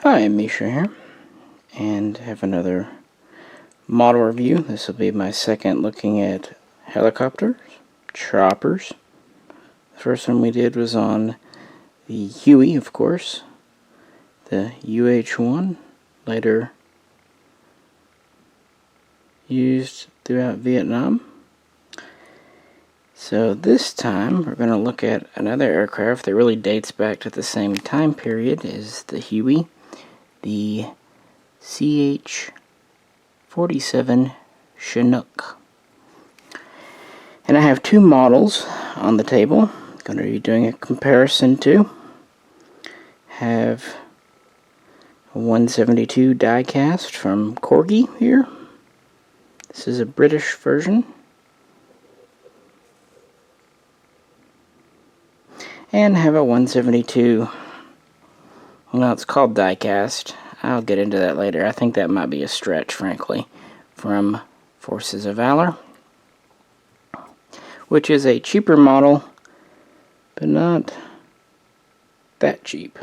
Hi, Misha here, and have another model review. This will be my second looking at helicopters, choppers. The first one we did was on the Huey, of course, the UH-1, later used throughout Vietnam. So this time we're going to look at another aircraft that really dates back to the same time period as the Huey, the CH-47 Chinook. And I have two models on the table I'm going to be doing a comparison to. Have a 172 diecast from Corgi here. This is a British version. And have a 172, well, it's called diecast. I'll get into that later. I think that might be a stretch, frankly, from Forces of Valor, which is a cheaper model, but not that cheap.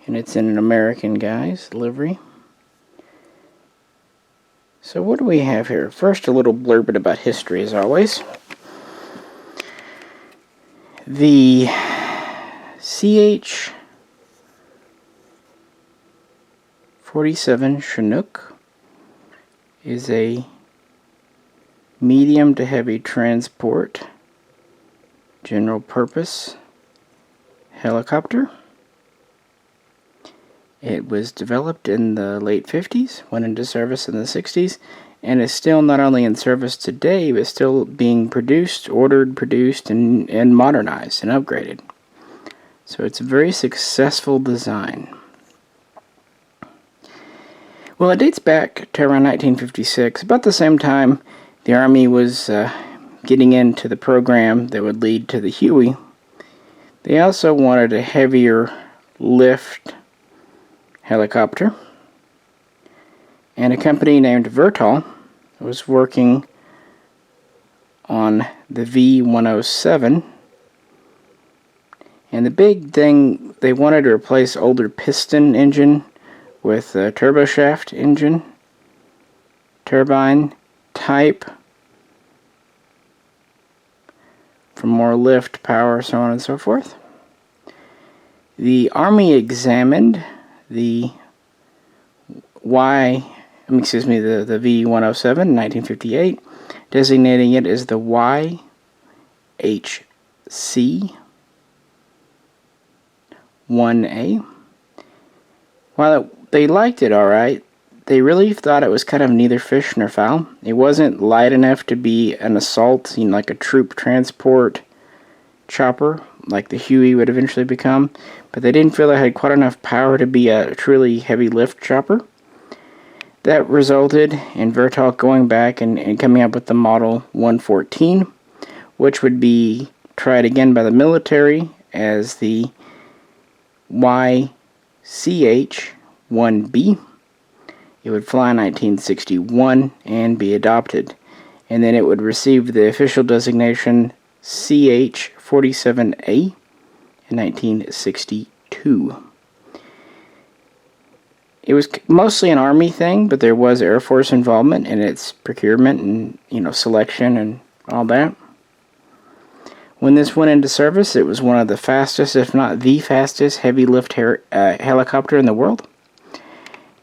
And it's in an American guy's livery. So what do we have here? First, a little blurb about history, as always. The CH-47 Chinook is a medium to heavy transport general purpose helicopter. It was developed in the late 50s, went into service in the 60s, and is still not only in service today, but still being produced, ordered, produced, and modernized and upgraded. So it's a very successful design. Well, it dates back to around 1956, about the same time the Army was getting into the program that would lead to the Huey. They also wanted a heavier lift helicopter, and a company named Vertol was working on the V107, and the big thing, they wanted to replace older piston engine with a turboshaft engine, turbine type, for more lift, power, so on and so forth. The Army examined the V107 in 1958, designating it as the YHC-1A. While they liked it alright, they really thought it was kind of neither fish nor fowl. It wasn't light enough to be an assault, like a troop transport chopper, like the Huey would eventually become, but they didn't feel it had quite enough power to be a truly heavy lift chopper. That resulted in Vertol going back and coming up with the Model 114, which would be tried again by the military as the YCH-1B. It would fly in 1961 and be adopted, and then it would receive the official designation CH-47A in 1962. It was mostly an Army thing, but there was Air Force involvement in its procurement and, selection and all that. When this went into service, it was one of the fastest, if not the fastest, heavy lift helicopter in the world.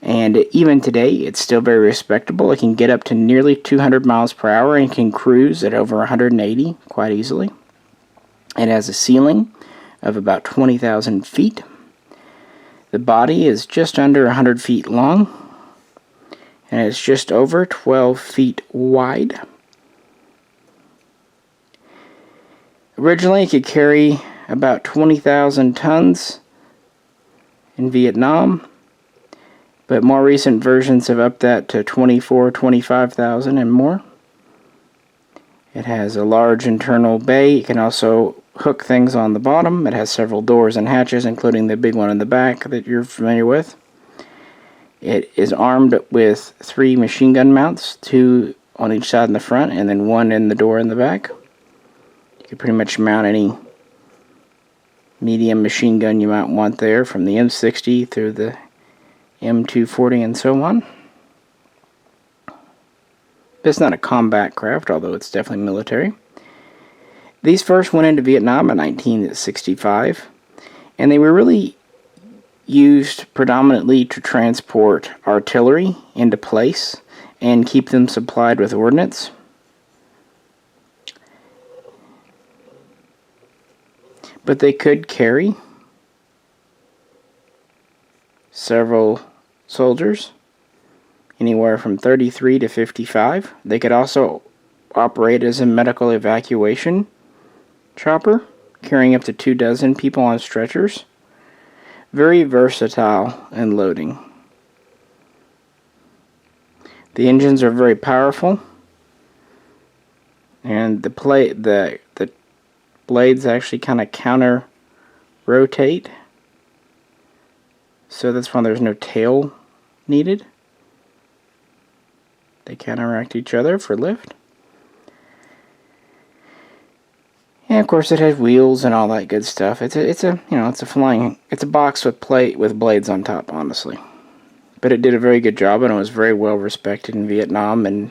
And even today, it's still very respectable. It can get up to nearly 200 miles per hour and can cruise at over 180 quite easily. It has a ceiling of about 20,000 feet. The body is just under 100 feet long, and it's just over 12 feet wide. Originally, it could carry about 20,000 tons in Vietnam, but more recent versions have upped that to 25,000 and more. It has a large internal bay. It can also hook things on the bottom. It has several doors and hatches, including the big one in the back that you're familiar with. It is armed with 3 machine gun mounts, 2 on each side in the front, and then 1 in the door in the back. You can pretty much mount any medium machine gun you might want there, from the M60 through the M240 and so on. It's not a combat craft, although it's definitely military. These first went into Vietnam in 1965, and they were really used predominantly to transport artillery into place and keep them supplied with ordnance. But they could carry several soldiers, anywhere from 33 to 55. They could also operate as a medical evacuation chopper, carrying up to 24 people on stretchers. Very versatile in loading. The engines are very powerful, and the blades actually kind of counter rotate, so that's why there's no tail needed. They counteract each other for lift. And of course it has wheels and all that good stuff. It's a box with blades on top, honestly. But it did a very good job, and it was very well respected in Vietnam, and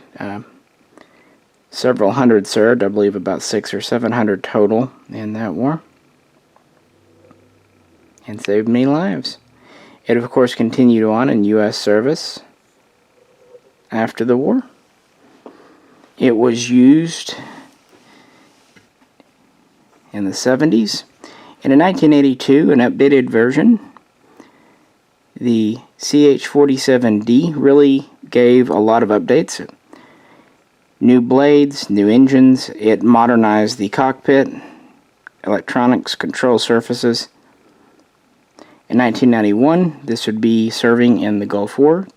several hundred served, I believe about 600 or 700 total in that war, and saved many lives. It of course continued on in U.S. service after the war. It was used in the 70s, and in 1982 an updated version, the CH-47D, really gave a lot of updates. New blades, new engines. It modernized the cockpit, electronics, control surfaces. In 1991, this would be serving in the Gulf War.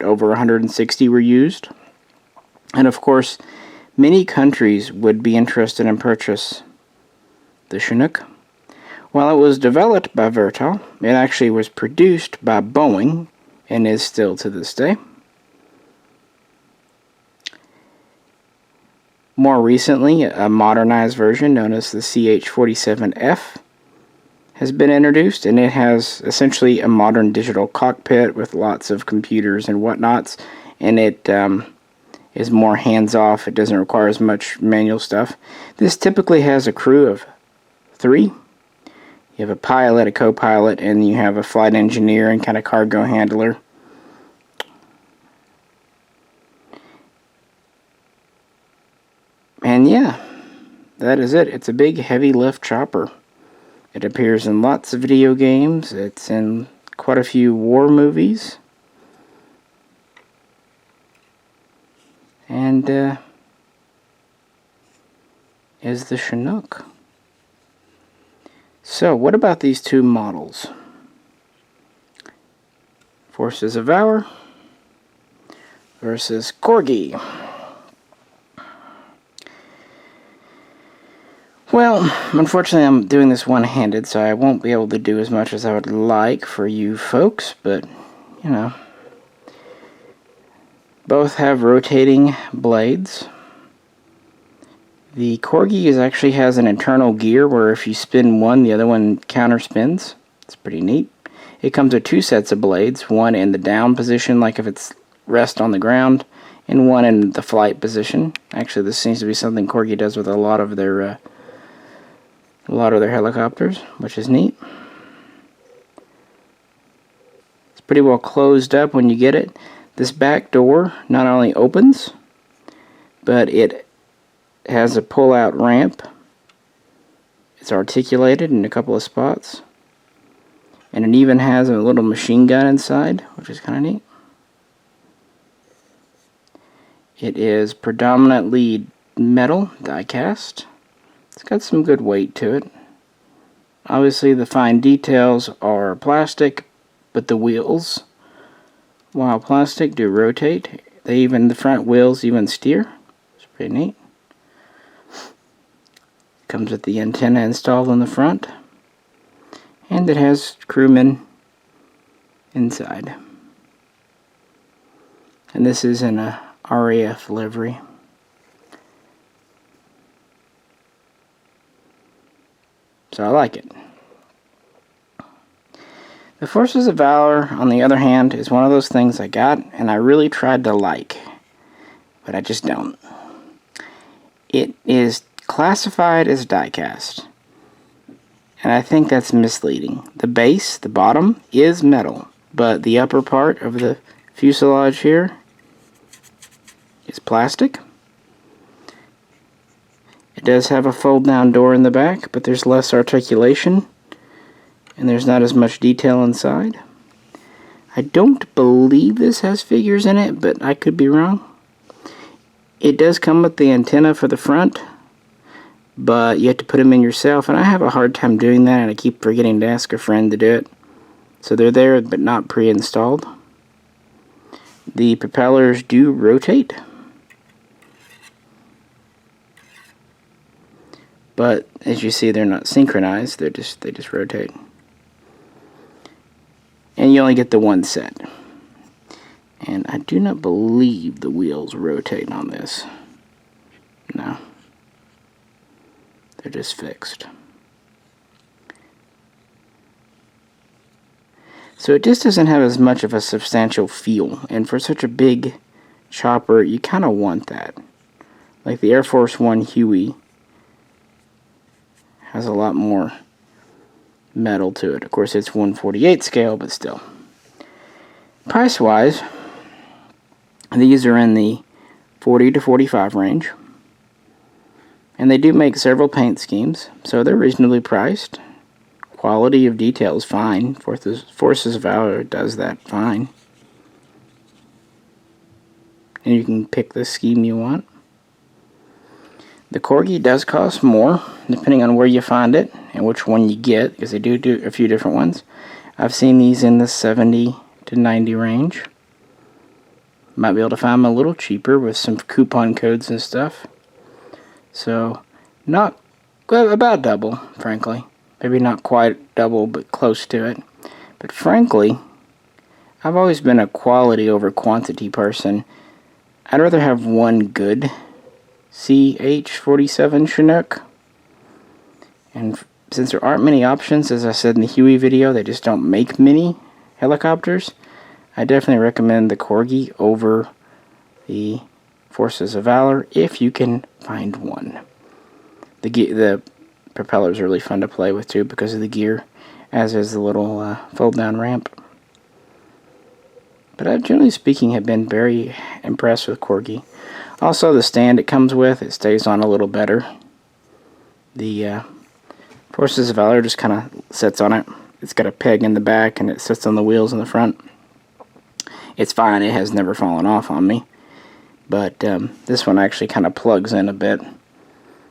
Over 160 were used. And of course, many countries would be interested in purchase the Chinook. While it was developed by Vertol, it actually was produced by Boeing and is still to this day. More recently, a modernized version known as the CH-47F has been introduced, and it has essentially a modern digital cockpit with lots of computers and whatnots, and it is more hands-off. It doesn't require as much manual stuff. This typically has a crew of 3. You have a pilot, a co-pilot, and you have a flight engineer and kind of cargo handler. And yeah, that is it. It's a big heavy lift chopper. It appears in lots of video games. It's in quite a few war movies. And is the Chinook. So, what about these two models? Forces of Valore versus Corgi. Well, unfortunately I'm doing this one-handed, so I won't be able to do as much as I would like for you folks, but, you know. Both have rotating blades. The Corgi actually has an internal gear where if you spin one, the other one counter spins. It's pretty neat. It comes with 2 sets of blades, one in the down position, like if it's rest on the ground, and one in the flight position. Actually, this seems to be something Corgi does with a lot of their helicopters, which is neat. It's pretty well closed up when you get it. This back door not only opens, but it has a pull-out ramp. It's articulated in a couple of spots. And it even has a little machine gun inside, which is kind of neat. It is predominantly metal, die-cast. It's got some good weight to it. Obviously the fine details are plastic, but the wheels, while plastic, do rotate. The front wheels even steer. It's pretty neat. Comes with the antenna installed on the front, and it has crewmen inside. And this is in a RAF livery. So I like it. The Forces of Valor, on the other hand, is one of those things I got and I really tried to like, but I just don't. It is classified as diecast, and I think that's misleading. The base, the bottom, is metal, but the upper part of the fuselage here is plastic. It does have a fold-down door in the back, but there's less articulation, and there's not as much detail inside. I don't believe this has figures in it, but I could be wrong. It does come with the antenna for the front, but you have to put them in yourself, and I have a hard time doing that, and I keep forgetting to ask a friend to do it. So they're there, but not pre-installed. The propellers do rotate, but as you see, they're not synchronized. They just rotate. And you only get the one set. And I do not believe the wheels rotate on this. No. They're just fixed. So it just doesn't have as much of a substantial feel. And for such a big chopper, you kind of want that. Like the Air Force One Huey has a lot more metal to it. Of course, it's 1/48 scale, but still. Price-wise, these are in the $40 to $45 range. And they do make several paint schemes, so they're reasonably priced. Quality of detail is fine. Forces of Valore does that fine. And you can pick the scheme you want. The Corgi does cost more, depending on where you find it and which one you get, because they do a few different ones. I've seen these in the $70 to $90 range. Might be able to find them a little cheaper with some coupon codes and stuff. So, not about double, frankly. Maybe not quite double, but close to it. But frankly, I've always been a quality over quantity person. I'd rather have one good CH-47 Chinook. And since there aren't many options, as I said in the Huey video, they just don't make many helicopters. I definitely recommend the Corgi over the Forces of Valor if you can find one. The propellers are really fun to play with too because of the gear, as is the little fold-down ramp. But I, generally speaking, have been very impressed with Corgi. Also, the stand it comes with, it stays on a little better. The Forces of Valor just kind of sits on it. It's got a peg in the back and it sits on the wheels in the front. It's fine, it has never fallen off on me. But this one actually kind of plugs in a bit.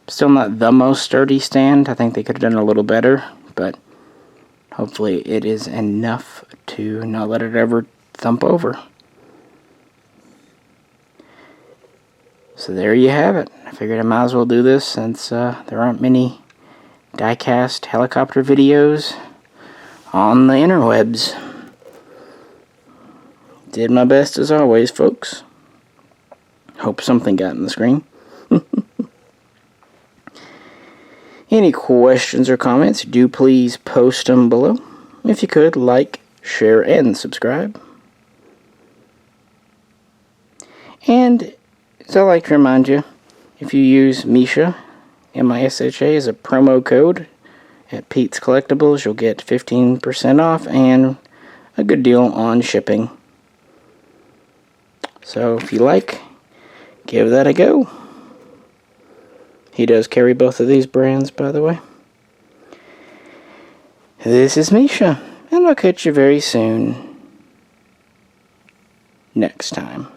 Still not the most sturdy stand. I think they could have done a little better, but hopefully it is enough to not let it ever thump over. So there you have it. I figured I might as well do this since there aren't many diecast helicopter videos on the interwebs. Did my best as always, folks. Hope something got in the screen. Any questions or comments, do please post them below. If you could, like, share, and subscribe. And so I'd like to remind you, if you use Misha, M-I-S-H-A, as a promo code at Pete's Collectibles, you'll get 15% off and a good deal on shipping. So if you like, give that a go. He does carry both of these brands, by the way. This is Misha, and I'll catch you very soon. Next time.